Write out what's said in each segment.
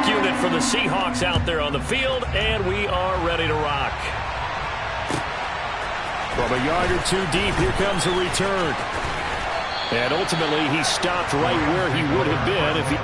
strike unit for the Seahawks out there on the field, and we are ready to rock. From a yard or two deep, here comes a return. And ultimately, he stopped right where he would have been if he...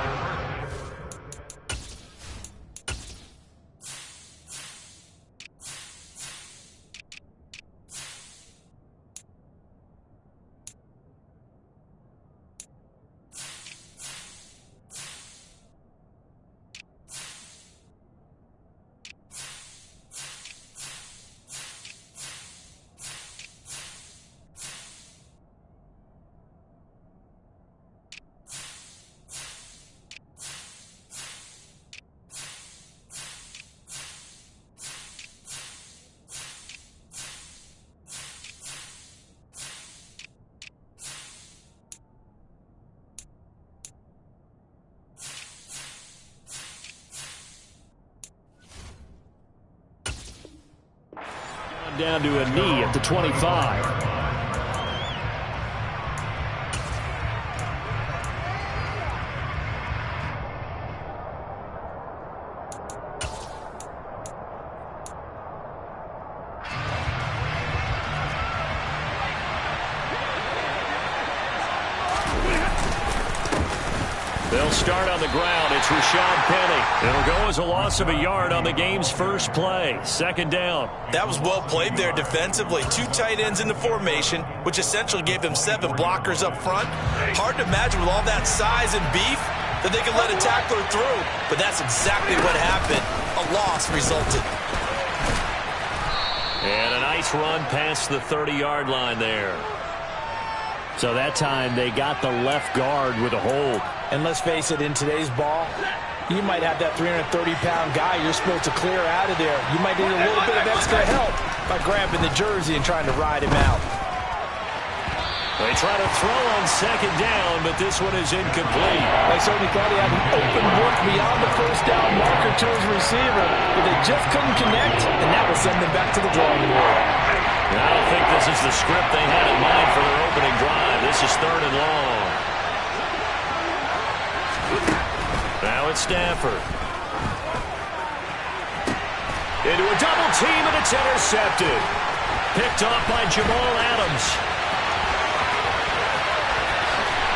Down to a knee at the 25. They'll start on the ground. It's Rashad Penny. It'll go as a loss of a yard on the game's first play. Second down. That was well played there defensively. Two tight ends in the formation, which essentially gave them 7 blockers up front. Hard to imagine with all that size and beef that they could let a tackler through. But that's exactly what happened. A loss resulted. And a nice run past the 30-yard line there. So that time they got the left guard with a hold. And let's face it, in today's ball, you might have that 330-pound guy you're supposed to clear out of there. You might need a little bit of extra help by grabbing the jersey and trying to ride him out. They try to throw on second down, but this one is incomplete. They certainly thought he had an open look beyond the first down marker to his receiver, but they just couldn't connect, and that will send them back to the drawing board. I don't think this is the script they had in mind for their opening drive. This is 3rd and long. Now it's Stafford. Into a double team, and it's intercepted. Picked off by Jamal Adams.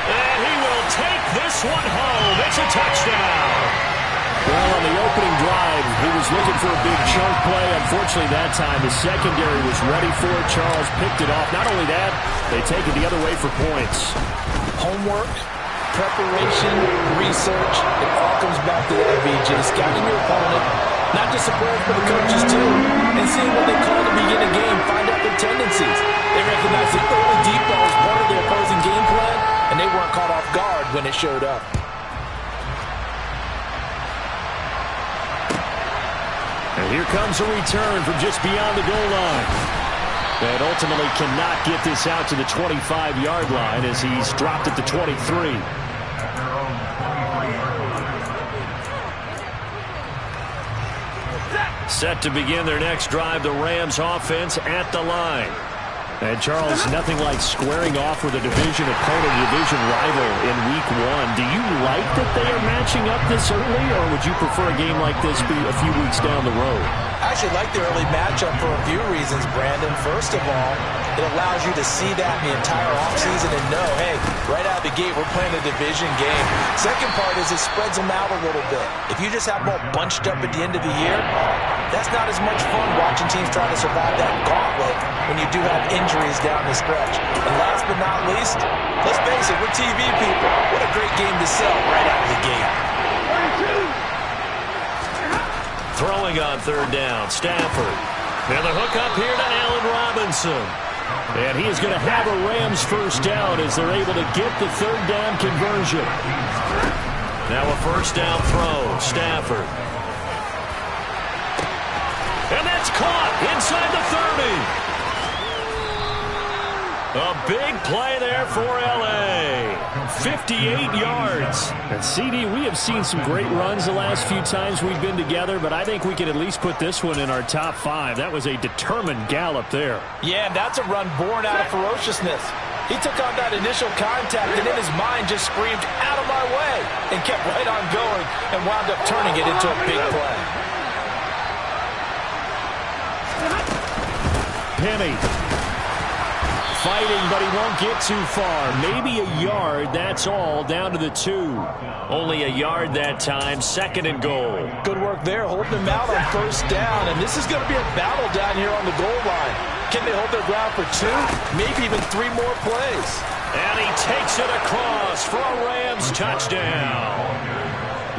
And he will take this one home. It's a touchdown. Well, on the opening drive, he was looking for a big chunk play. Unfortunately, that time, the secondary was ready for it. Charles picked it off. Not only that, they take it the other way for points. Homework, preparation, research, it all comes back to that, VJ. Scouting your opponent, not just the players, but the coaches too, and seeing what they call to begin a game, find out their tendencies. They recognize the early deep ball as part of their opposing game plan, and they weren't caught off guard when it showed up. And here comes a return from just beyond the goal line. And ultimately cannot get this out to the 25-yard line as he's dropped at the 23. Set to begin their next drive, the Rams offense at the line. And Charles, nothing like squaring off with a division opponent, division rival in week 1. Do you like that they are matching up this early, or would you prefer a game like this be a few weeks down the road? I actually like the early matchup for a few reasons, Brandon. First of all, it allows you to see that the entire offseason and know, hey, right out of the gate, we're playing a division game. Second part is it spreads them out a little bit. If you just have them all bunched up at the end of the year, that's not as much fun watching teams try to survive that gauntlet when you do have injuries down the stretch. And last but not least, let's face it, we're TV people. What a great game to sell right out of the gate. Throwing on 3rd down, Stafford. And the hook up here to Allen Robinson. And he is going to have a Rams first down as they're able to get the 3rd down conversion. Now a first down throw, Stafford. And that's caught inside the 30. A big play there for L.A. 58 yards. And CD, we have seen some great runs the last few times we've been together, but I think we can at least put this one in our top 5. That was a determined gallop there. Yeah, and that's a run born out of ferociousness. He took on that initial contact and in his mind just screamed, out of my my way, and kept right on going and wound up turning it into a big play. Penny fighting, but he won't get too far. Maybe a yard, that's all, down to the 2. Only a yard that time, 2nd and goal. Good work there, holding them out on 1st down, and this is going to be a battle down here on the goal line. Can they hold their ground for 2, maybe even 3 more plays? And he takes it across for a Rams touchdown.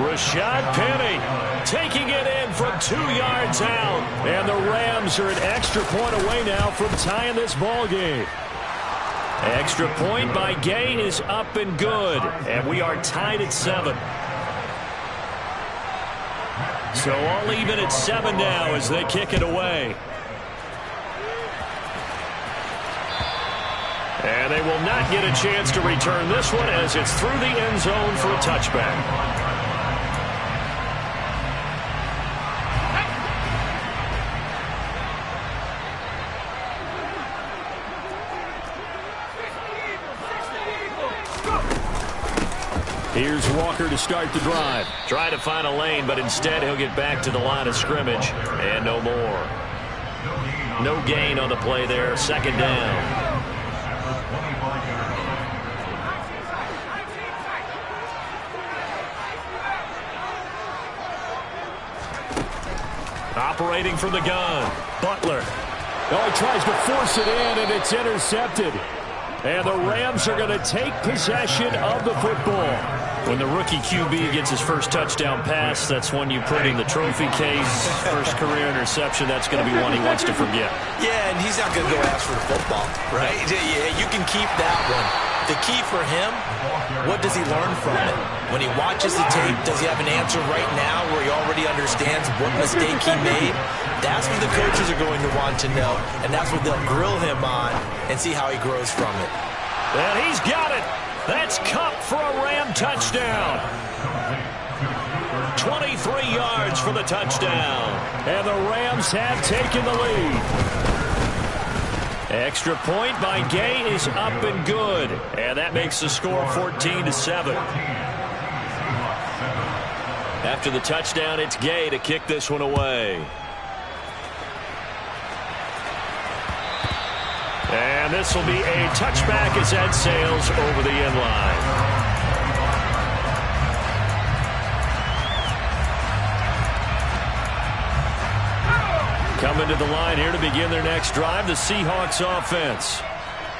Rashad Penny taking it in from 2 yards out. And the Rams are an extra point away now from tying this ball game. Extra point by Gay is up and good. And we are tied at 7. So all even at 7 now as they kick it away. And they will not get a chance to return this one as it's through the end zone for a touchback. Here's Walker to start the drive. Try to find a lane, but instead he'll get back to the line of scrimmage. And no more. No gain on the play there. 2nd down. Operating from the gun. Butler. Oh, he tries to force it in, and it's intercepted. And the Rams are going to take possession of the football. When the rookie QB gets his first touchdown pass, that's when you put in the trophy case. First career interception, that's going to be one he wants to forget. Yeah, and he's not going to go ask for the football, right? Yeah, you can keep that one. The key for him, what does he learn from it? When he watches the tape, does he have an answer right now where he already understands what mistake he made? That's what the coaches are going to want to know, and that's what they'll grill him on and see how he grows from it. And he's got it. That's Cup for a Ram touchdown. 23 yards for the touchdown. And the Rams have taken the lead. Extra point by Gay is up and good. And that makes the score 14-7. After the touchdown, it's Gay to kick this one away. And this will be a touchback as that sails over the end line. Coming to the line here to begin their next drive, the Seahawks offense.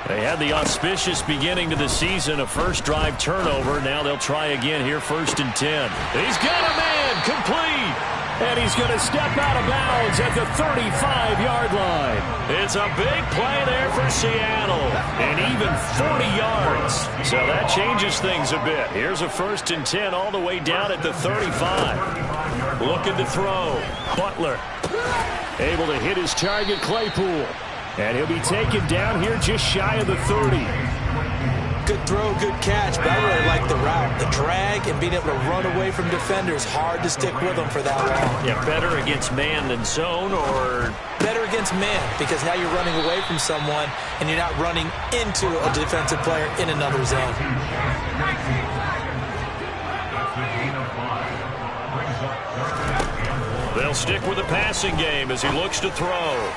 They had the auspicious beginning to the season, a first drive turnover. Now they'll try again here, 1st and 10. He's got a man, complete. And he's going to step out of bounds at the 35-yard line. It's a big play there for Seattle. And even 40 yards. So that changes things a bit. Here's a 1st and 10 all the way down at the 35. Looking to throw. Butler able to hit his target, Claypool. And he'll be taken down here just shy of the 30. Good throw, good catch, but I really like the route. The drag and being able to run away from defenders, hard to stick with them for that long. Yeah, better against man than zone, or? Better against man, because now you're running away from someone and you're not running into a defensive player in another zone. They'll stick with the passing game as he looks to throw.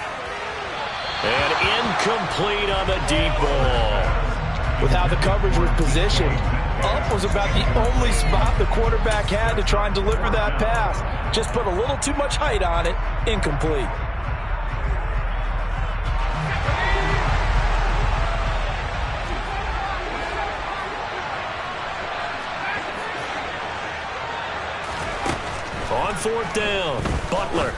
And incomplete on the deep ball. With how the coverage was positioned, up was about the only spot the quarterback had to try and deliver that pass. Just put a little too much height on it. Incomplete. On 4th down, Butler.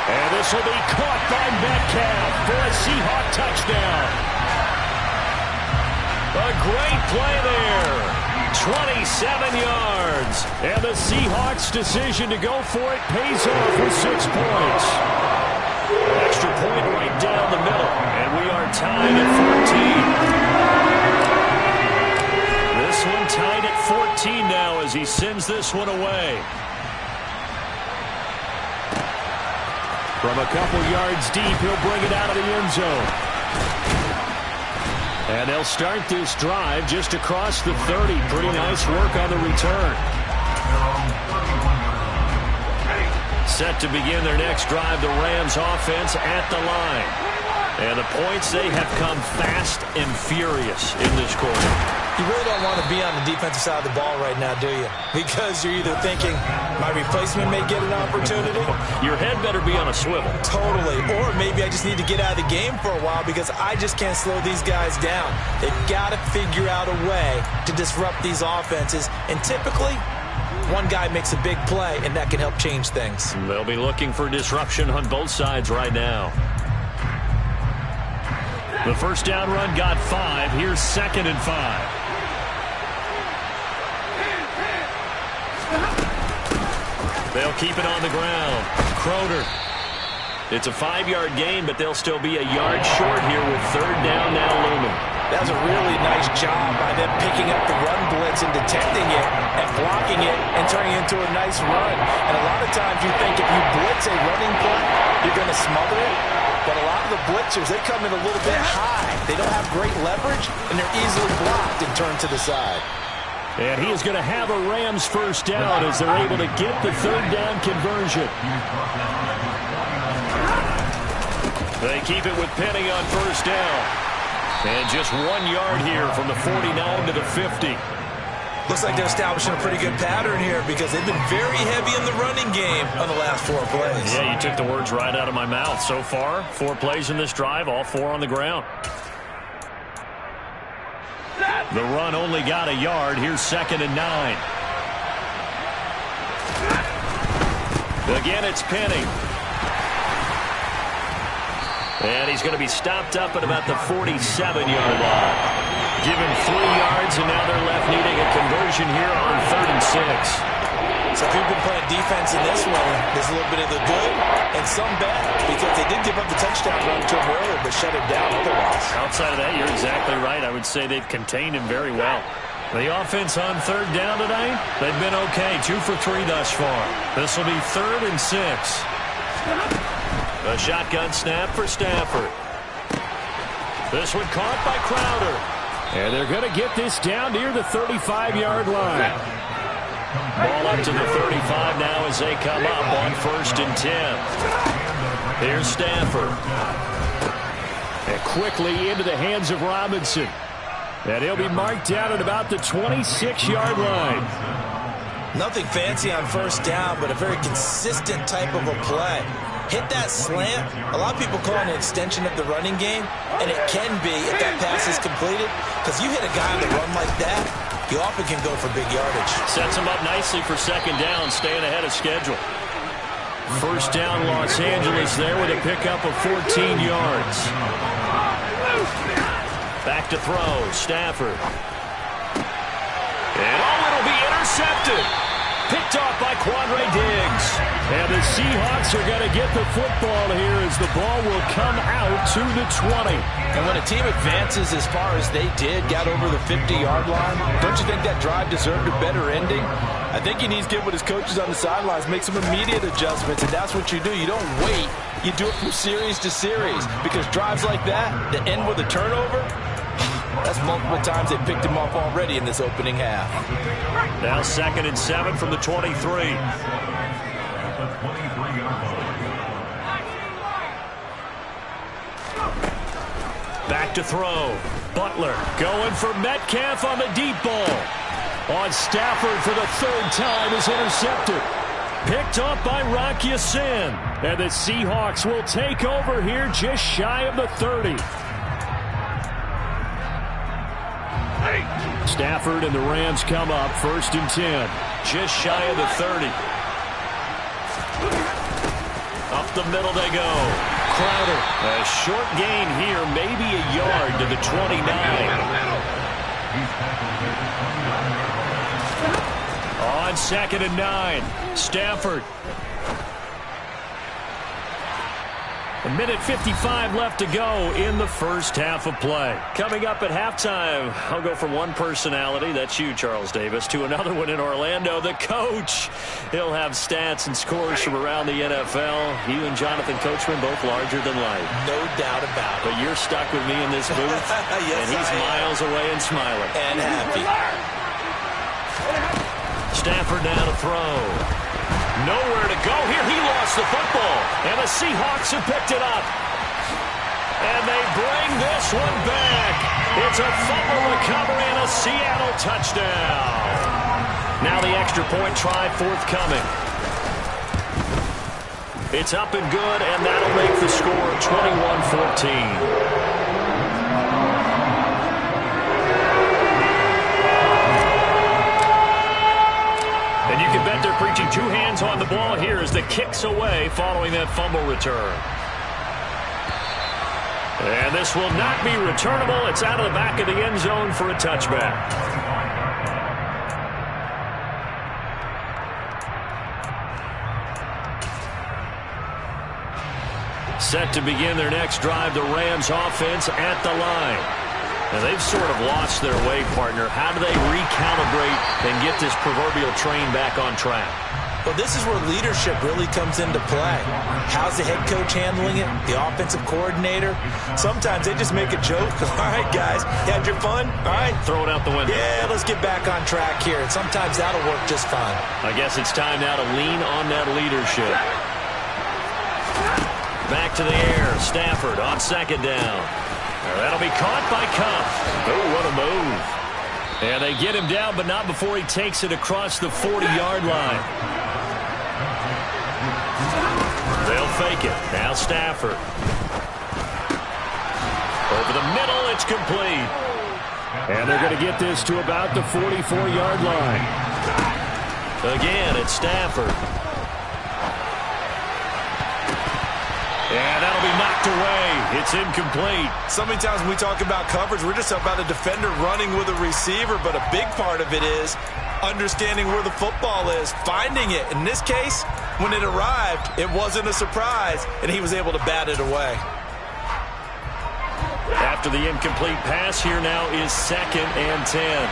And this will be caught by Metcalf for a Seahawk touchdown. A great play there. 27 yards. And the Seahawks' decision to go for it pays off with 6 points. Extra point right down the middle. And we are tied at 14. This one tied at 14 now as he sends this one away. From a couple yards deep, he'll bring it out of the end zone. And they'll start this drive just across the 30. Pretty nice work on the return. Set to begin their next drive, the Rams offense at the line. And the points, they have come fast and furious in this quarter. You really don't want to be on the defensive side of the ball right now, do you? Because you're either thinking, my replacement may get an opportunity. Your head better be on a swivel. Totally. Or maybe I just need to get out of the game for a while because I just can't slow these guys down. They've got to figure out a way to disrupt these offenses. And typically, one guy makes a big play, and that can help change things. They'll be looking for disruption on both sides right now. The first down run got 5. Here's 2nd and 5. They'll keep it on the ground. Crowder. It's a 5-yard gain, but they'll still be a yard short here with 3rd down now looming. That was a really nice job by them picking up the run blitz and detecting it and blocking it and turning it into a nice run. And a lot of times you think if you blitz a running play, you're going to smother it. But a lot of the blitzers, they come in a little bit high. They don't have great leverage, and they're easily blocked and turned to the side. And he is going to have a Rams first down as they're able to get the 3rd down conversion. They keep it with Penny on first down. And just 1 yard here from the 49 to the 50. Looks like they're establishing a pretty good pattern here because they've been very heavy in the running game on the last 4 plays. Yeah, you took the words right out of my mouth. So far, 4 plays in this drive, all 4 on the ground. The run only got a yard. Here's 2nd and 9. Again, it's Penny. And he's going to be stopped up at about the 47-yard line. Give him 3 yards, and now they're left needing a conversion here on 3rd and 6. So if you've been playing defense in this one, there's a little bit of the good and some bad because they did give up the touchdown run to him earlier but shut it down otherwise. Outside of that, you're exactly right. I would say they've contained him very well. The offense on 3rd down tonight, they've been okay. 2 for 3 thus far. This will be 3rd and 6. A shotgun snap for Stafford. This one caught by Crowder. And they're going to get this down near the 35-yard line. Ball up to the 35 now as they come up on 1st and 10. Here's Stafford. And quickly into the hands of Robinson. And he'll be marked down at about the 26-yard line. Nothing fancy on first down, but a very consistent type of a play. Hit that slant. A lot of people call it an extension of the running game, and it can be if that pass is completed, because you hit a guy on the run like that, you often can go for big yardage. Sets him up nicely for 2nd down, staying ahead of schedule. First down, Los Angeles there with a pickup of 14 yards. Back to throw, Stafford. And it'll be intercepted. Picked off by Quandre Diggs. And the Seahawks are going to get the football here as the ball will come out to the 20. And when a team advances as far as they did, got over the 50-yard line, don't you think that drive deserved a better ending? I think he needs to get with his coaches on the sidelines, make some immediate adjustments, and that's what you do. You don't wait. You do it from series to series because drives like that end with a turnover, that's multiple times they picked him off already in this opening half. Now 2nd and 7 from the 23. Back to throw. Butler going for Metcalf on the deep ball. On Stafford for the 3rd time is intercepted. Picked up by Rocky Sin. And the Seahawks will take over here just shy of the 30. Stafford and the Rams come up 1st and 10. Just shy of the 30. Up the middle they go. Crowder. A short gain here, maybe a yard to the 29. On 2nd and 9. Stafford. A minute 55 left to go in the first half of play. Coming up at halftime, I'll go from one personality, that's you, Charles Davis, to another one in Orlando, the coach. He'll have stats and scores from around the NFL. You and Jonathan Coachman, both larger than life. No doubt about it. But you're stuck with me in this booth, yes, and he's miles away and smiling. And happy. Stafford now to throw. Nowhere to go here. He lost the football. And the Seahawks have picked it up. And they bring this one back. It's a fumble recovery and a Seattle touchdown. Now the extra point try forthcoming. It's up and good, and that'll make the score 21-14. And you can bet they're preaching two hands on the ball here as the kick's away following that fumble return. And this will not be returnable. It's out of the back of the end zone for a touchback. Set to begin their next drive, the Rams offense at the line. Now, they've sort of lost their way, partner. How do they recalibrate and get this proverbial train back on track? Well, this is where leadership really comes into play. How's the head coach handling it? The offensive coordinator? Sometimes they just make a joke. All right, guys, you had your fun? All right. Throw it out the window. Yeah, let's get back on track here. And sometimes that'll work just fine. I guess it's time now to lean on that leadership. Back to the air. Stafford on second down. That'll be caught by Cup. Oh, what a move. And they get him down, but not before he takes it across the 40-yard line. They'll fake it. Now Stafford. Over the middle, it's complete. And they're going to get this to about the 44-yard line. Again, it's Stafford. And that'll be knocked away. It's incomplete. So many times when we talk about coverage, we're just about a defender running with a receiver, but a big part of it is understanding where the football is, finding it. In this case, when it arrived, it wasn't a surprise, and he was able to bat it away. After the incomplete pass, here now is 2nd and 10.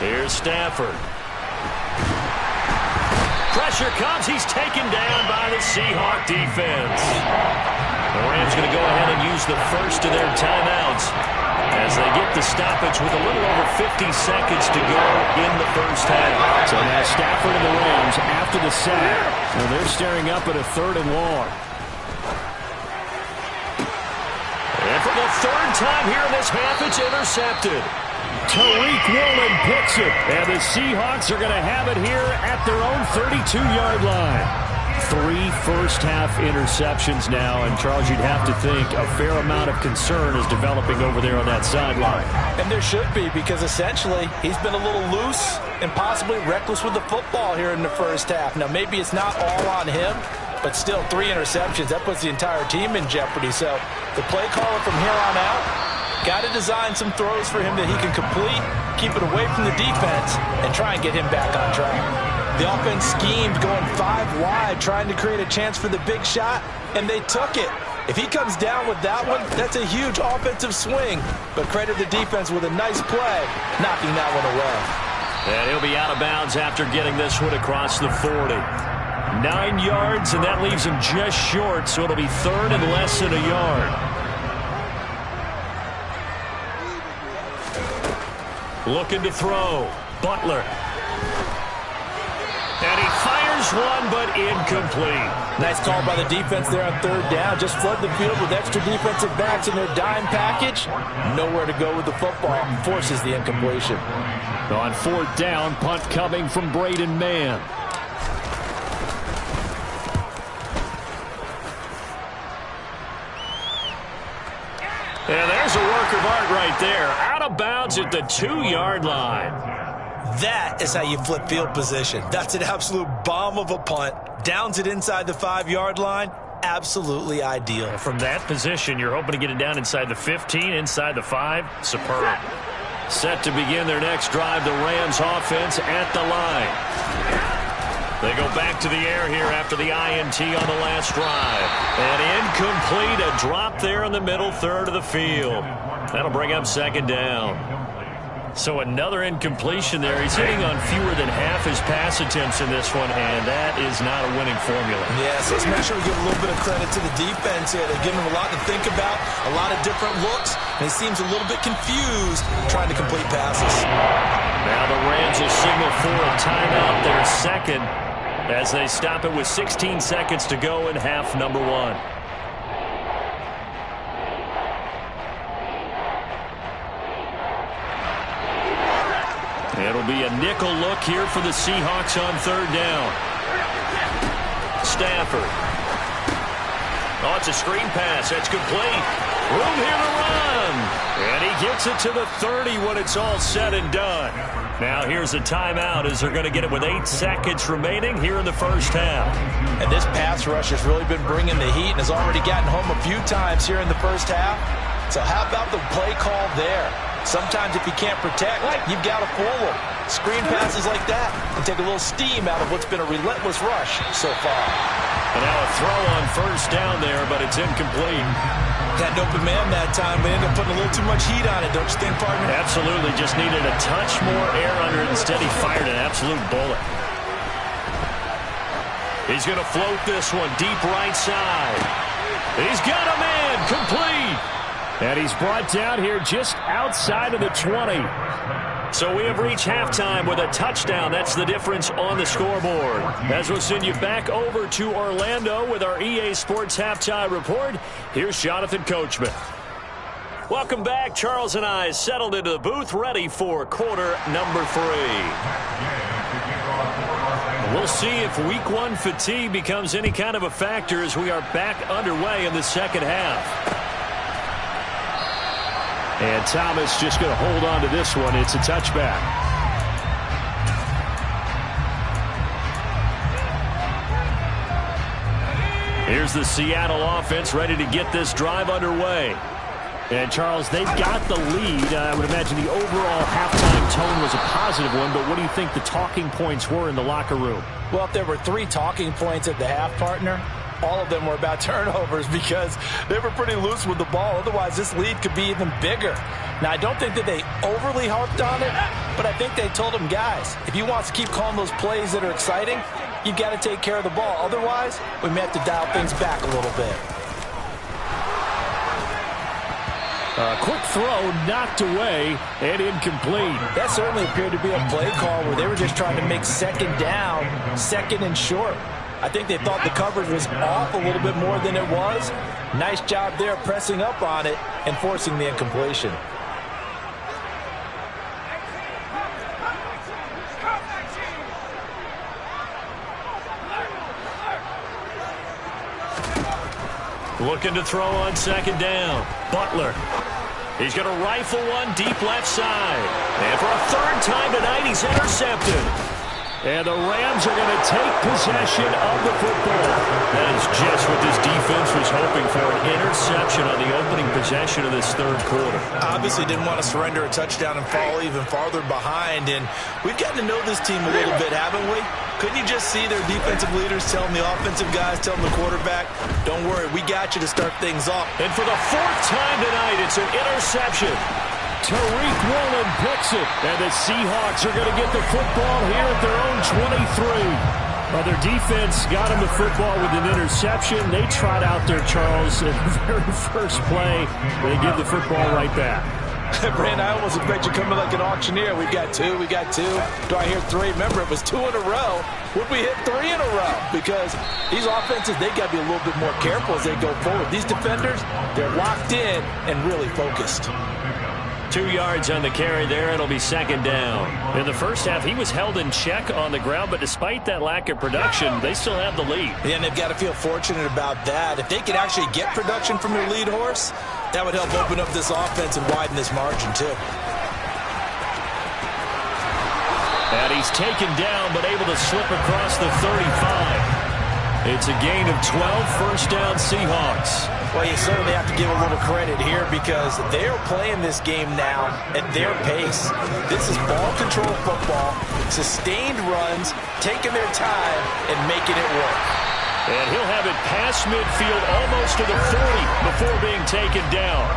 Here's Stafford. Pressure comes. He's taken down by the Seahawk defense. The Rams going to go ahead and use the first of their timeouts as they get the stoppage with a little over 50 seconds to go in the first half. So now Stafford and the Rams after the sack, and they're staring up at a 3rd and long. And for the 3rd time here in this half, it's intercepted. Tariq Woolen picks it, and the Seahawks are going to have it here at their own 32-yard line. 3 first-half interceptions now, and Charles, you'd have to think a fair amount of concern is developing over there on that sideline. And there should be, because essentially he's been a little loose and possibly reckless with the football here in the first half. Now, maybe it's not all on him, but still 3 interceptions. That puts the entire team in jeopardy. So the play caller from here on out, got to design some throws for him that he can complete, keep it away from the defense, and try and get him back on track. The offense schemed going 5 wide, trying to create a chance for the big shot, and they took it. If he comes down with that one, that's a huge offensive swing. But credit the defense with a nice play, knocking that one away. And he'll be out of bounds after getting this one across the 40. 9 yards, and that leaves him just short, so it'll be 3rd and less than a yard. Looking to throw. Butler. And he fires one, but incomplete. Nice call by the defense there on 3rd down. Just flood the field with extra defensive backs in their dime package. Nowhere to go with the football. Forces the incompletion. On 4th down, punt coming from Braden Mann. And there's a work of art right there. Out of bounds at the 2-yard line. That is how you flip field position. That's an absolute bomb of a punt. Downs it inside the 5-yard line. Absolutely ideal. From that position, you're hoping to get it down inside the 15, inside the 5. Superb. Set to begin their next drive, the Rams offense at the line. They go back to the air here after the INT on the last drive. And incomplete, a drop there in the middle third of the field. That'll bring up second down. So another incompletion there. He's hitting on fewer than half his pass attempts in this one, and that is not a winning formula. Yes, let's make sure we give a little bit of credit to the defense here. They're giving him a lot to think about, a lot of different looks, and he seems a little bit confused trying to complete passes. Now the Rams will signal for a timeout, their second, as they stop it with 16 seconds to go in half number one. It'll be a nickel look here for the Seahawks on third down. Stafford. Oh, it's a screen pass. That's complete. Room here to run. And he gets it to the 30 when it's all said and done. Now here's a timeout as they're going to get it with 8 seconds remaining here in the first half. And this pass rush has really been bringing the heat and has already gotten home a few times here in the first half. So how about the play call there? Sometimes if you can't protect, you've got to fool them. Screen passes like that and take a little steam out of what's been a relentless rush so far. And now a throw on first down there, but it's incomplete. Had an open man that time, but ended up putting a little too much heat on it, don't you think, partner? Absolutely. Just needed a touch more air under it. Instead, he fired an absolute bullet. He's going to float this one deep right side. He's got him in. Complete. And he's brought down here just outside of the 20. So we have reached halftime with a touchdown. That's the difference on the scoreboard. As we'll send you back over to Orlando with our EA Sports Halftime Report, here's Jonathan Coachman. Welcome back. Charles and I settled into the booth, ready for quarter number 3. We'll see if week 1 fatigue becomes any kind of a factor as we are back underway in the second half. And Thomas just going to hold on to this one. It's a touchback. Here's the Seattle offense ready to get this drive underway. And, Charles, they've got the lead. I would imagine the overall halftime tone was a positive one, but what do you think the talking points were in the locker room? Well, if there were 3 talking points at the half, partner, all of them were about turnovers because they were pretty loose with the ball. Otherwise, this lead could be even bigger. Now, I don't think that they overly harped on it, but I think they told them, guys, if you want to keep calling those plays that are exciting, you've got to take care of the ball. Otherwise, we may have to dial things back a little bit. A quick throw knocked away and incomplete. That certainly appeared to be a play call where they were just trying to make second down, second and short. I think they thought the coverage was off a little bit more than it was. Nice job there pressing up on it and forcing the incompletion. Looking to throw on second down. Butler. He's going to rifle one deep left side. And for a third time tonight, he's intercepted. And the Rams are going to take possession of the football. That is just what this defense was hoping for, an interception on the opening possession of this third quarter. Obviously didn't want to surrender a touchdown and fall even farther behind. And we've gotten to know this team a little bit, haven't we? Couldn't you just see their defensive leaders telling the offensive guys, telling the quarterback, don't worry, we got you to start things off. And for the 4th time tonight, it's an interception. Tariq Woolen picks it, and the Seahawks are going to get the football here at their own 23. Well, their defense got them the football with an interception. They trot out there, Charles, in the very first play. They give the football right back. Brand, I almost expect you coming like an auctioneer. We got 2, we got 2. Do I hear 3? Remember, it was 2 in a row. Would we hit 3 in a row? Because these offenses, they got to be a little bit more careful as they go forward. These defenders, they're locked in and really focused. 2 yards on the carry there. It'll be second down. In the first half, he was held in check on the ground, but despite that lack of production, they still have the lead. Yeah, and they've got to feel fortunate about that. If they could actually get production from their lead horse, that would help open up this offense and widen this margin, too. And he's taken down, but able to slip across the 35. It's a gain of 12, first down Seahawks. Well, you certainly have to give a little credit here because they're playing this game now at their pace. This is ball control. control football, sustained runs, taking their time, and making it work. And he'll have it past midfield almost to the 40 before being taken down.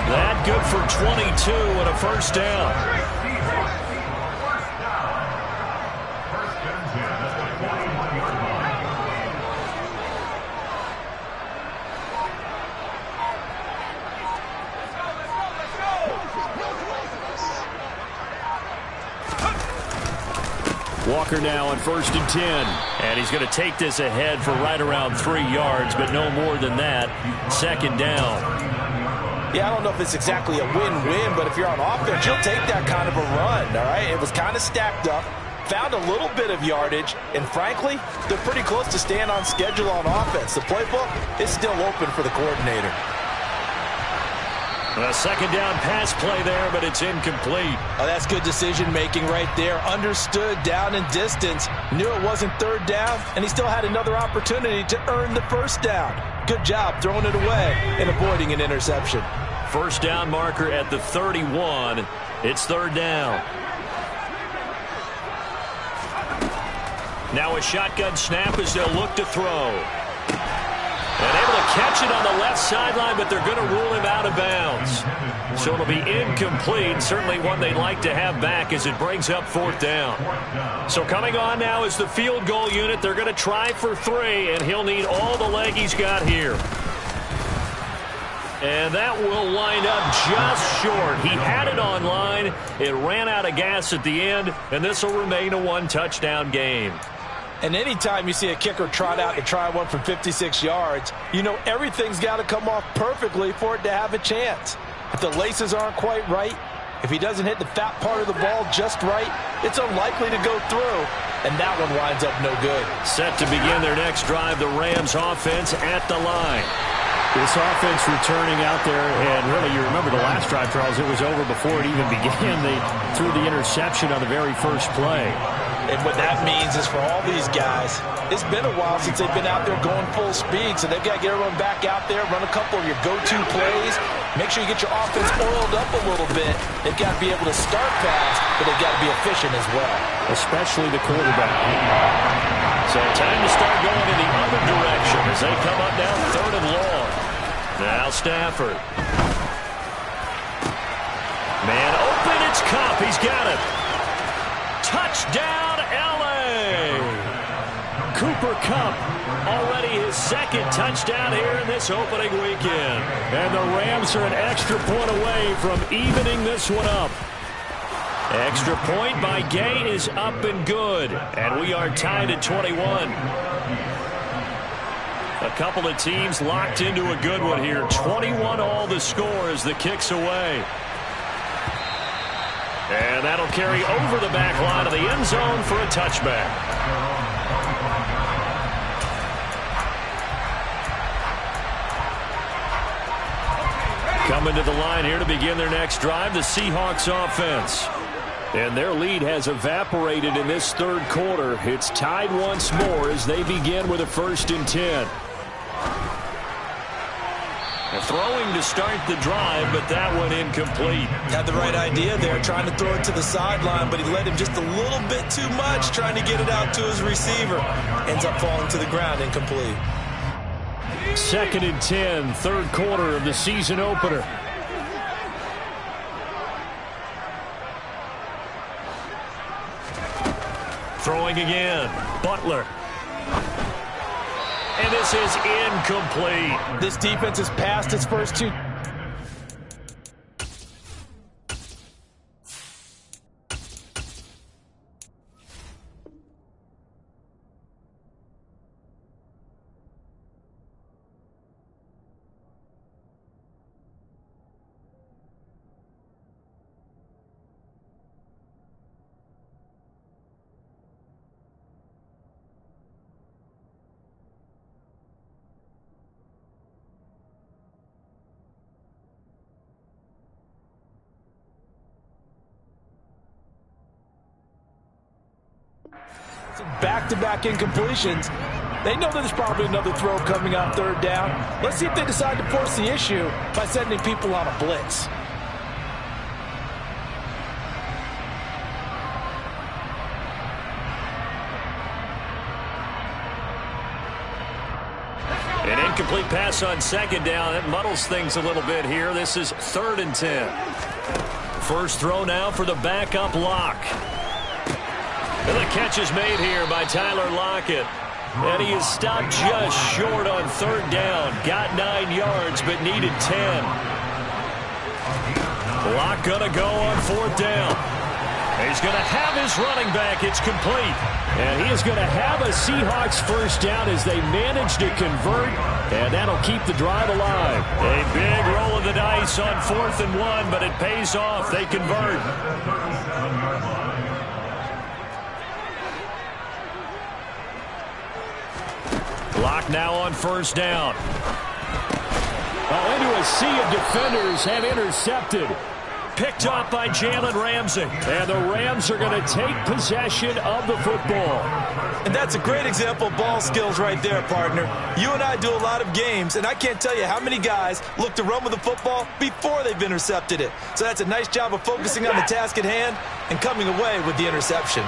That good for 22 and a first down. Walker now on 1st and 10. And he's going to take this ahead for right around 3 yards, but no more than that. 2nd down. Yeah, I don't know if it's exactly a win-win, but if you're on offense, you'll take that kind of a run, all right? It was kind of stacked up, found a little bit of yardage, and frankly, they're pretty close to staying on schedule on offense. The playbook is still open for the coordinator. A 2nd down pass play there, but it's incomplete. Oh, that's good decision-making right there. Understood down and distance. Knew it wasn't 3rd down, and he still had another opportunity to earn the 1st down. Good job throwing it away and avoiding an interception. 1st down marker at the 31. It's 3rd down. Now a shotgun snap as they'll look to throw. And able to catch it on the left sideline, but they're going to rule him out of bounds. So it'll be incomplete. Certainly one they'd like to have back as it brings up 4th down. So coming on now is the field goal unit. They're going to try for 3, and he'll need all the leg he's got here. And that will wind up just short. He had it on line. It ran out of gas at the end, and this will remain a 1-touchdown game. And anytime you see a kicker trot out to try one from 56 yards, you know everything's got to come off perfectly for it to have a chance. If the laces aren't quite right, if he doesn't hit the fat part of the ball just right, it's unlikely to go through, and that one winds up no good. Set to begin their next drive, the Rams offense at the line. This offense returning out there, and really you remember the last drive, Charles, it was over before it even began. They threw the interception on the very first play. And what that means is for all these guys, it's been a while since they've been out there going full speed, so they've got to get everyone back out there, run a couple of your go-to plays, make sure you get your offense oiled up a little bit. They've got to be able to start fast, but they've got to be efficient as well. Especially the quarterback. So time to start going in the other direction as they come up now 3rd and long. Now Stafford. Man open, it's Kupp. He's got it. Touchdown, L.A. Cooper Kupp, already his 2nd touchdown here in this opening weekend. And the Rams are an extra point away from evening this one up. Extra point by Gay is up and good. And we are tied at 21. A couple of teams locked into a good one here. 21 all the score as the kick's away. And that'll carry over the back line of the end zone for a touchback. Coming to the line here to begin their next drive, the Seahawks offense. And their lead has evaporated in this 3rd quarter. It's tied once more as they begin with a 1st and 10. Throwing to start the drive, but that one incomplete. Had the right idea there, trying to throw it to the sideline, but he led him just a little bit too much, trying to get it out to his receiver. Ends up falling to the ground, incomplete. 2nd and 10, 3rd quarter of the season opener. Throwing again, Butler. And this is incomplete. This defense has passed its first 2. Back-to-back incompletions. They know that there's probably another throw coming on 3rd down. Let's see if they decide to force the issue by sending people on a blitz. An incomplete pass on second down. That muddles things a little bit here. This is 3rd and 10. First throw now for the backup Lock. And the catch is made here by Tyler Lockett. And he is stopped just short on 3rd down. Got 9 yards, but needed 10. Lock gonna go on 4th down. He's going to have his running back. It's complete. And he is going to have a Seahawks first down as they manage to convert. And that'll keep the drive alive. A big roll of the dice on 4th and 1, but it pays off. They convert. Lock now on 1st down. Into a sea of defenders have intercepted. Picked off by Jalen Ramsey. And the Rams are going to take possession of the football. And that's a great example of ball skills right there, partner. You and I do a lot of games, and I can't tell you how many guys look to run with the football before they've intercepted it. So that's a nice job of focusing on the task at hand and coming away with the interception.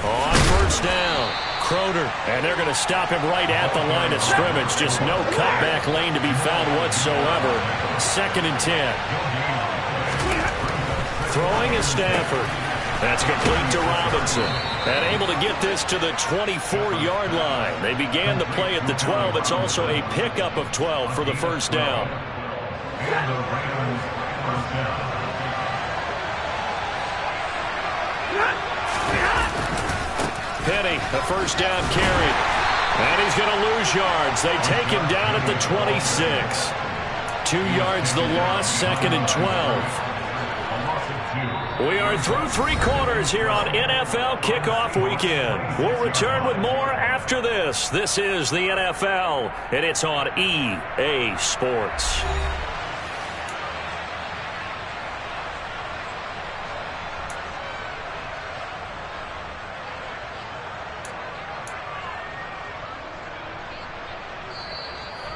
On 1st down. Croder, and they're going to stop him right at the line of scrimmage. Just no cutback lane to be found whatsoever. 2nd and 10. Throwing is Stafford. That's complete to Robinson. And able to get this to the 24-yard line. They began the play at the 12. It's also a pickup of 12 for the first down. Penny, a first down carry. And he's going to lose yards. They take him down at the 26. 2 yards the loss, 2nd and 12. We are through 3 quarters here on NFL Kickoff Weekend. We'll return with more after this. This is the NFL, and it's on EA Sports.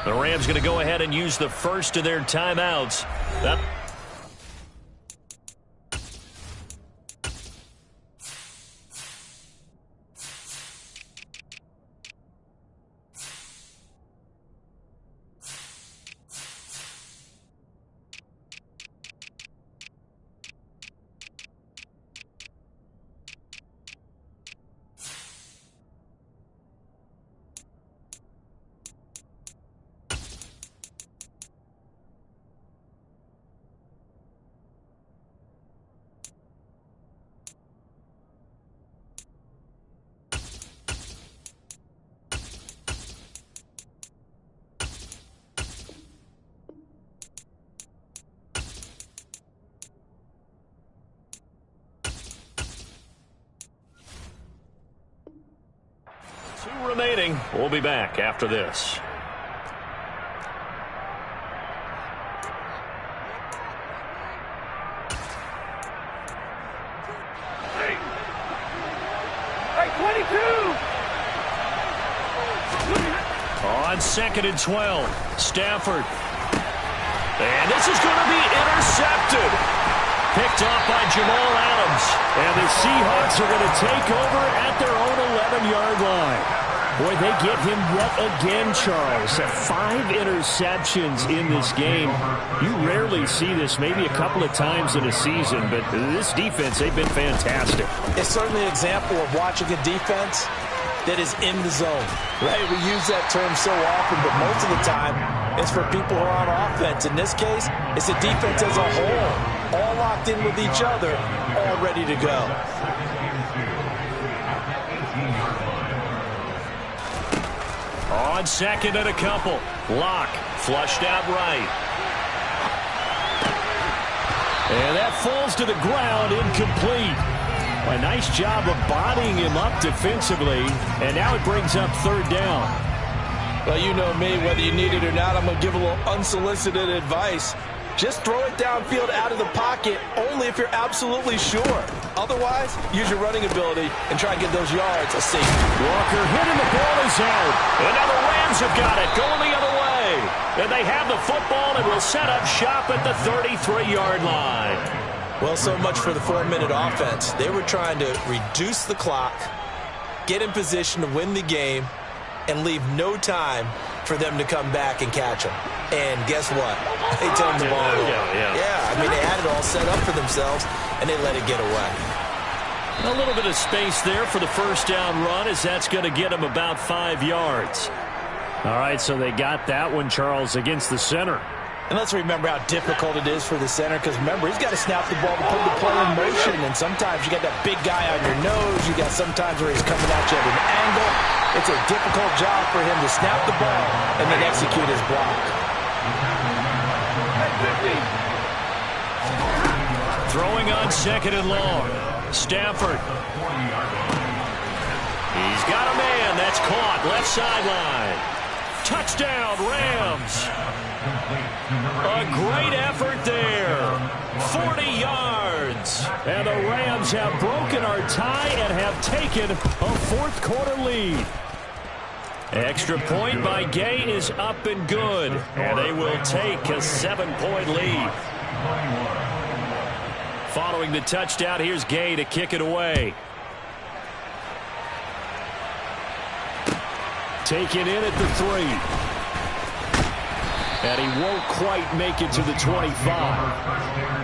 The Rams going to go ahead and use the first of their timeouts. Remaining. We'll be back after this. Hey, 22! On 2nd and 12, Stafford. And this is going to be intercepted. Picked off by Jamal Adams. And the Seahawks are going to take over at their own 11-yard line. Boy, they get him yet again, Charles. 5 interceptions in this game. You rarely see this, maybe a couple of times in a season, but this defense, they've been fantastic. It's certainly an example of watching a defense that is in the zone, right? We use that term so often, but most of the time, it's for people who are on offense. In this case, it's the defense as a whole, all locked in with each other, all ready to go. On 2nd and a couple. Lock flushed out right. And that falls to the ground, incomplete. A nice job of bodying him up defensively. And now it brings up 3rd down. Well, you know me, whether you need it or not, I'm going to give a little unsolicited advice. Just throw it downfield out of the pocket only if you're absolutely sure. Otherwise, use your running ability and try and get those yards a safety. Walker hitting the ball is out. And now the Rams have got it going the other way. And they have the football and will set up shop at the 33-yard line. Well, so much for the 4-minute offense. They were trying to reduce the clock, get in position to win the game, and leave no time for them to come back and catch them. And guess what? They turned the ball over. Yeah, I mean, they had it all set up for themselves, and they let it get away. A little bit of space there for the first down run, as that's going to get them about 5 yards. All right, so they got that one, Charles, against the center. And let's remember how difficult it is for the center, because remember, he's got to snap the ball to put the play in motion, and sometimes you got that big guy on your nose. You got sometimes where he's coming at you at an angle. It's a difficult job for him to snap the ball and then execute his block. Throwing on 2nd and long. Stafford. He's got a man. That's caught. Left sideline. Touchdown, Rams. A great effort there. 40 yards. And the Rams have broken our tie and have taken a fourth-quarter lead. Extra point by Gay is up and good. And they will take a 7-point lead. Following the touchdown, here's Gay to kick it away. Taken in at the 3. And he won't quite make it to the 25.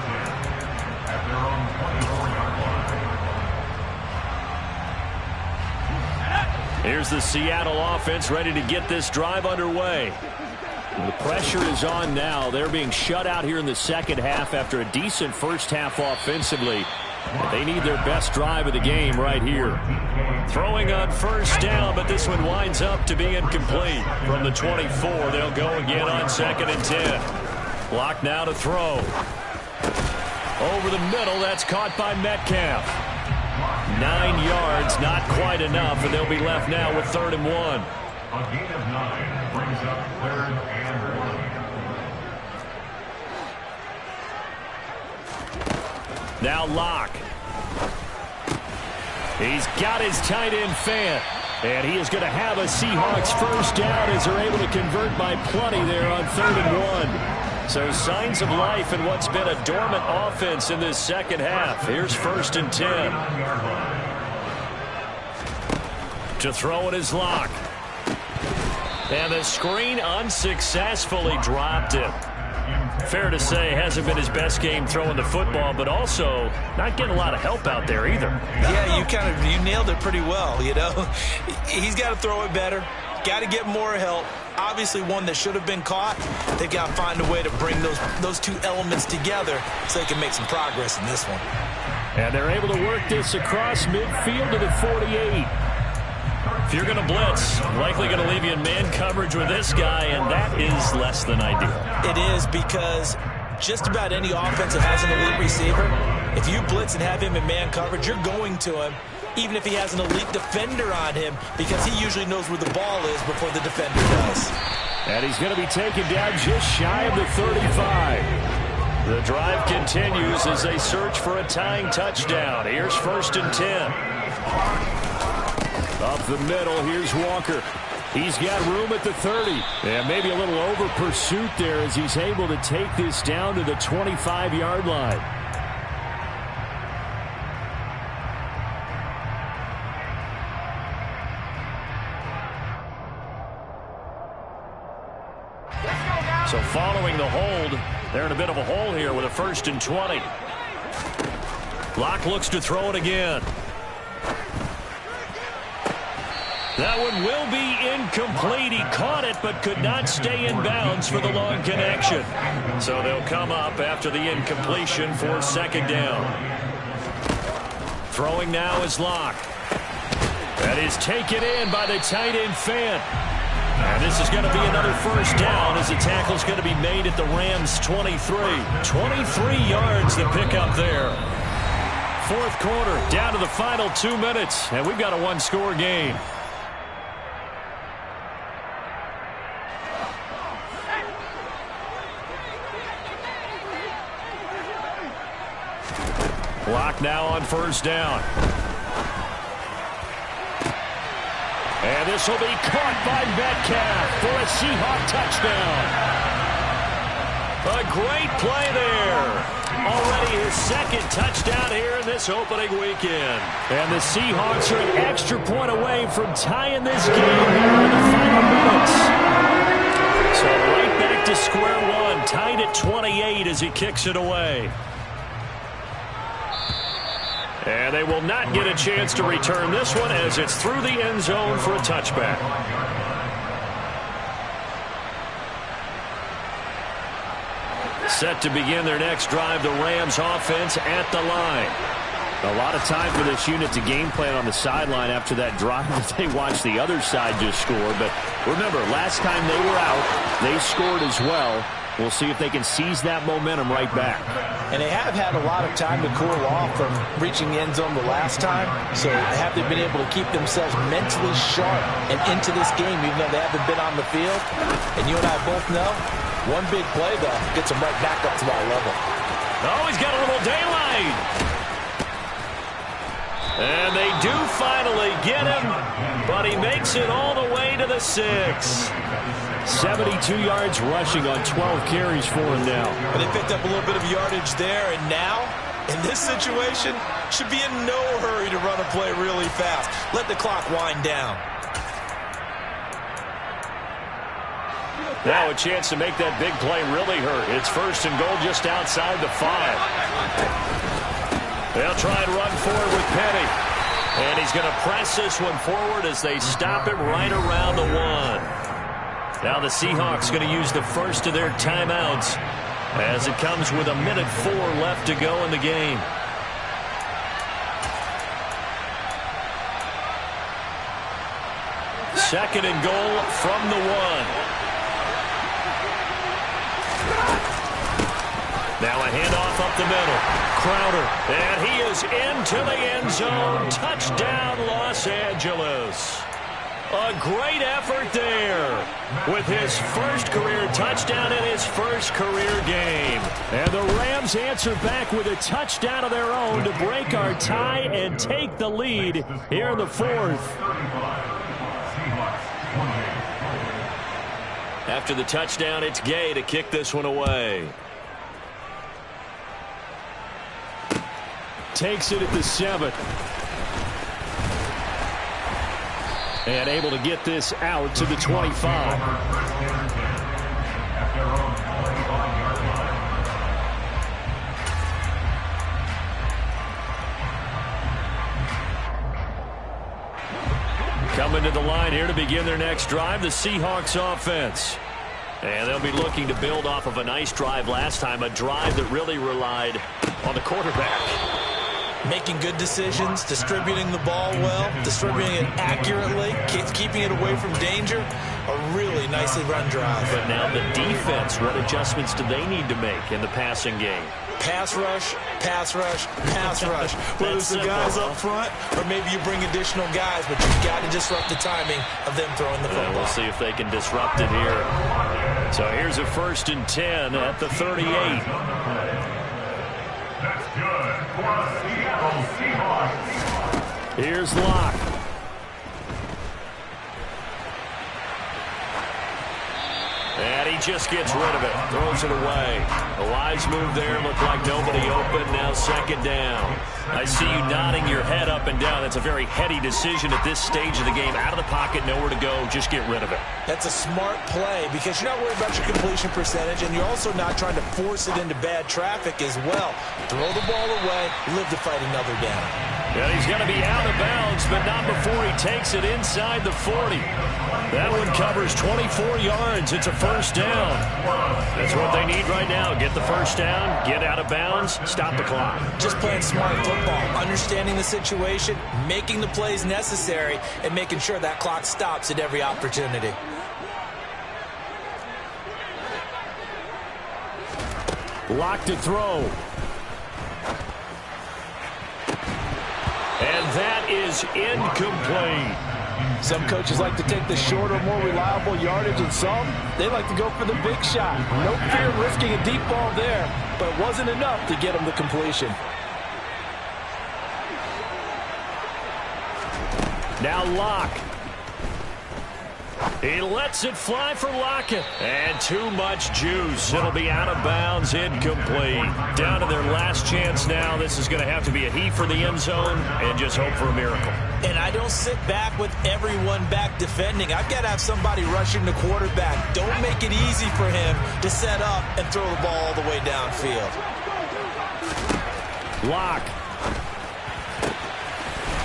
Here's the Seattle offense ready to get this drive underway. The pressure is on now. They're being shut out here in the second half after a decent first half offensively. But they need their best drive of the game right here. Throwing on first down, but this one winds up to be incomplete. From the 24, they'll go again on 2nd and 10. Block now to throw. Over the middle, that's caught by Metcalf. 9 yards, not quite enough, and they'll be left now with 3rd and 1. A gain of 9 brings up 3rd and 1. Now Locke. He's got his tight end Fant. And he is going to have a Seahawks first down as they're able to convert by plenty there on 3rd and 1. So signs of life in what's been a dormant offense in this second half. Here's 1st and 10. To throw it is Locke. And the screen unsuccessfully dropped him. Fair to say, hasn't been his best game throwing the football, but also not getting a lot of help out there either. Yeah, you nailed it pretty well, you know. He's got to throw it better, got to get more help. Obviously one that should have been caught. They've got to find a way to bring those two elements together so they can make some progress in this one. And they're able to work this across midfield to the 48. If you're going to blitz, likely going to leave you in man coverage with this guy, and that is less than ideal. It is, because just about any offense that has an elite receiver, if you blitz and have him in man coverage, you're going to him, even if he has an elite defender on him, because he usually knows where the ball is before the defender does. And he's going to be taken down just shy of the 35. The drive continues as they search for a tying touchdown. Here's 1st and 10. Up the middle, here's Walker. He's got room at the 30. And maybe a little over pursuit there as he's able to take this down to the 25-yard line. So following the hold, they're in a bit of a hole here with a 1st and 20. Locke looks to throw it again. That one will be incomplete. He caught it but could not stay in bounds for the long connection. So they'll come up after the incompletion for 2nd down. Throwing now is Locke. That is taken in by the tight end Fant. And this is going to be another first down as the tackle's going to be made at the Rams' 23. 23 yards to pick up there. Fourth quarter, down to the final 2 minutes, and we've got a one-score game. Locke now on first down. And this will be caught by Metcalf for a Seahawks touchdown. A great play there. Already his second touchdown here in this opening weekend. And the Seahawks are an extra point away from tying this game here in the final minutes. So right back to square one, tied at 28 as he kicks it away. And they will not get a chance to return this one as it's through the end zone for a touchback. Set to begin their next drive, the Rams offense at the line. A lot of time for this unit to game plan on the sideline after that drive that they watched the other side just score. But remember, last time they were out, they scored as well. We'll see if they can seize that momentum right back. And they have had a lot of time to cool off from reaching the end zone the last time. So have they been able to keep themselves mentally sharp and into this game, even though they haven't been on the field? And you and I both know, one big play, though, gets them right back up to that level. Oh, he's got a little daylight. And they do finally get him, but he makes it all the way to the 6. 72 yards rushing on 12 carries for him now. And they picked up a little bit of yardage there, and now, in this situation, should be in no hurry to run a play really fast. Let the clock wind down. Now a chance to make that big play really hurt. It's first and goal just outside the 5. They'll try and run forward with Penny. And he's going to press this one forward as they stop him right around the 1. Now the Seahawks going to use the first of their timeouts as it comes with 1:04 left to go in the game. Second and goal from the 1. Now a handoff up the middle. Crowder, and he is into the end zone. Touchdown, Los Angeles. A great effort there with his first career touchdown in his first career game. And the Rams answer back with a touchdown of their own to break our tie and take the lead here in the 4th. After the touchdown, it's Gay to kick this one away. Takes it at the 7. And able to get this out to the 25. Coming to the line here to begin their next drive, the Seahawks offense. And they'll be looking to build off of a nice drive last time, a drive that really relied on the quarterback. Making good decisions, distributing the ball well, distributing it accurately, keeping it away from danger. A really nicely run drive. But now the defense, what adjustments do they need to make in the passing game? Pass rush, pass rush, pass rush. Whether it's the guys up front or maybe you bring additional guys, but you've got to disrupt the timing of them throwing the football. We'll see if they can disrupt it here. So here's a 1st and 10 at the 38. That's good for the Seattle Seahawks. Here's Locke. And he just gets rid of it. Throws it away. A wise move there. Looked like nobody open. Now 2nd down. I see you nodding your head up and down. That's a very heady decision at this stage of the game. Out of the pocket, nowhere to go. Just get rid of it. That's a smart play because you're not worried about your completion percentage, and you're also not trying to force it into bad traffic as well. Throw the ball away. Live to fight another down. And he's going to be out of bounds, but not before he takes it inside the 40. That one covers 24 yards. It's a 1st down. That's what they need right now. Get the 1st down, get out of bounds, stop the clock. Just playing smart football, understanding the situation, making the plays necessary, and making sure that clock stops at every opportunity. Lock to throw. And that is incomplete. Some coaches like to take the shorter, more reliable yardage, and some, they like to go for the big shot. No fear of risking a deep ball there, but it wasn't enough to get them the completion. Now Locke. He lets it fly for Lockett. And too much juice. It'll be out of bounds, incomplete. Down to their last chance now. This is going to have to be a heave for the end zone and just hope for a miracle. And I don't sit back with everyone back defending. I've got to have somebody rushing the quarterback. Don't make it easy for him to set up and throw the ball all the way downfield. Lock.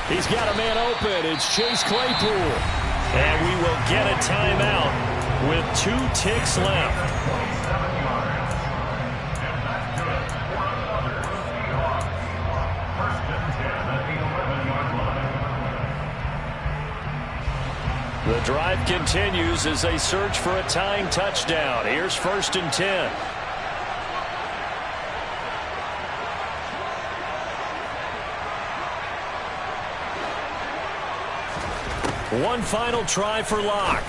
He's got a man open. It's Chase Claypool. And we will get a timeout with 2 ticks left. The drive continues as they search for a tying touchdown. Here's 1st and 10. One final try for Locke.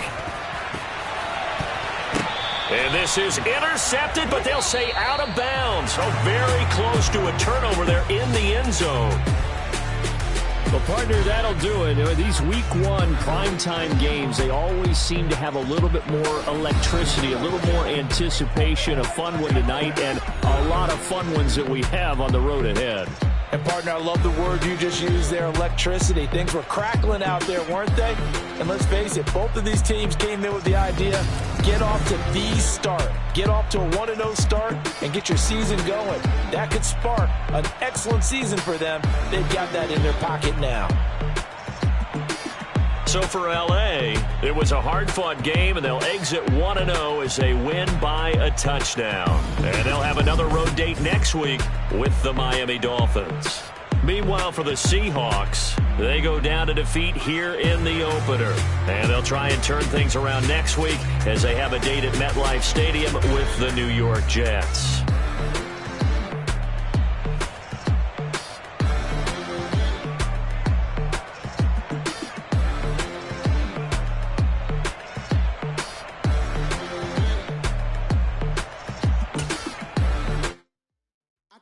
And this is intercepted, but they'll say out of bounds. So very close to a turnover there in the end zone. Well, partner, that'll do it. These Week 1 primetime games, they always seem to have a little bit more electricity, a little more anticipation. A fun one tonight, and a lot of fun ones that we have on the road ahead. And, partner, I love the word you just used there, electricity. Things were crackling out there, weren't they? And let's face it, both of these teams came in with the idea, get off to the start. Get off to a 1-0 start and get your season going. That could spark an excellent season for them. They've got that in their pocket now. So for L.A., it was a hard-fought game, and they'll exit 1-0 as they win by a touchdown. And they'll have another road date next week with the Miami Dolphins. Meanwhile, for the Seahawks, they go down to defeat here in the opener. And they'll try and turn things around next week as they have a date at MetLife Stadium with the New York Jets.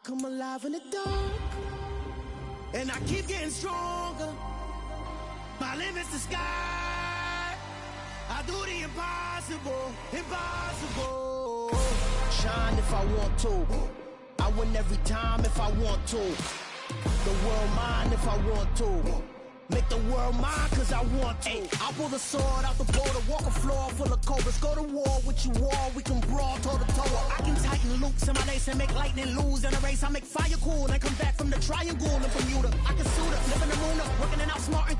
Come alive in the dark, and I keep getting stronger. My limit's the sky. I do the impossible, impossible. Shine if I want to. I win every time if I want to. The world mine if I want to. Make the world mine cause I want to. I'll pull the sword out the border, walk a floor full of cobras. Go to war with you all, we can brawl toe to toe. I can tighten loops in my lace and make lightning lose in a race. I make fire cool and come back from the triangle in Bermuda. I can suit up, live in the moon up, working and outsmarting.